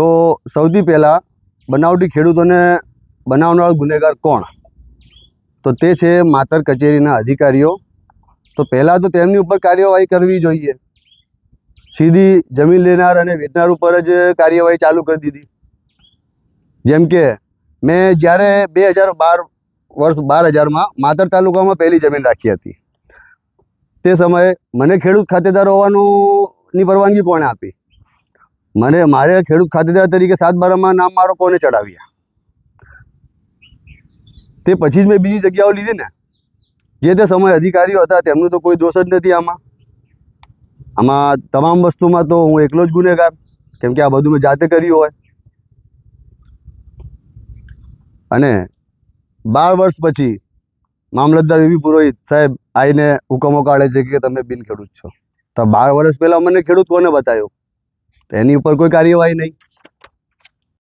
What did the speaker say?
તો સૌથી પહેલાં બનાવટી ખેડૂતોને બનાવનાર ગુનેગાર કોણ? તો તે છે માતર કચેરીના અધિકારીઓ. તો પહેલાં તો તેમની ઉપર કાર્યવાહી કરવી જોઈએ. સીધી જમીન લેનાર અને વેચનાર ઉપર જ કાર્યવાહી ચાલુ કરી દીધી. જેમ કે મેં જ્યારે 2012 માતર તાલુકામાં પહેલી જમીન રાખી હતી, તે સમયે મને ખેડૂત ખાતેદાર હોવાની પરવાનગી કોણે આપી? મારે ખેડૂત ખાતેદાર તરીકે 7/12માં નામ મારો કોને ચડાવ્યા? તે પછી જ મેં બીજી જગ્યાઓ લીધી ને. જે તે સમયે અધિકારીઓ હતા તેમનું તો કોઈ દોષ જ નથી આમાં તમામ વસ્તુમાં તો હું એકલો જ ગુનેગાર, કેમ કે આ બધું મેં જાતે કર્યું હોય. અને 12 વર્ષ પછી મામલતદાર વીવી પુરોહિત સાહેબ આવીને હુકમો કાઢે છે કે તમે બિન ખેડૂત છો. તો 12 વર્ષ પહેલાં મને ખેડૂત કોને બતાવ્યો? એની ઉપર કોઈ કાર્યવાહી નહીં.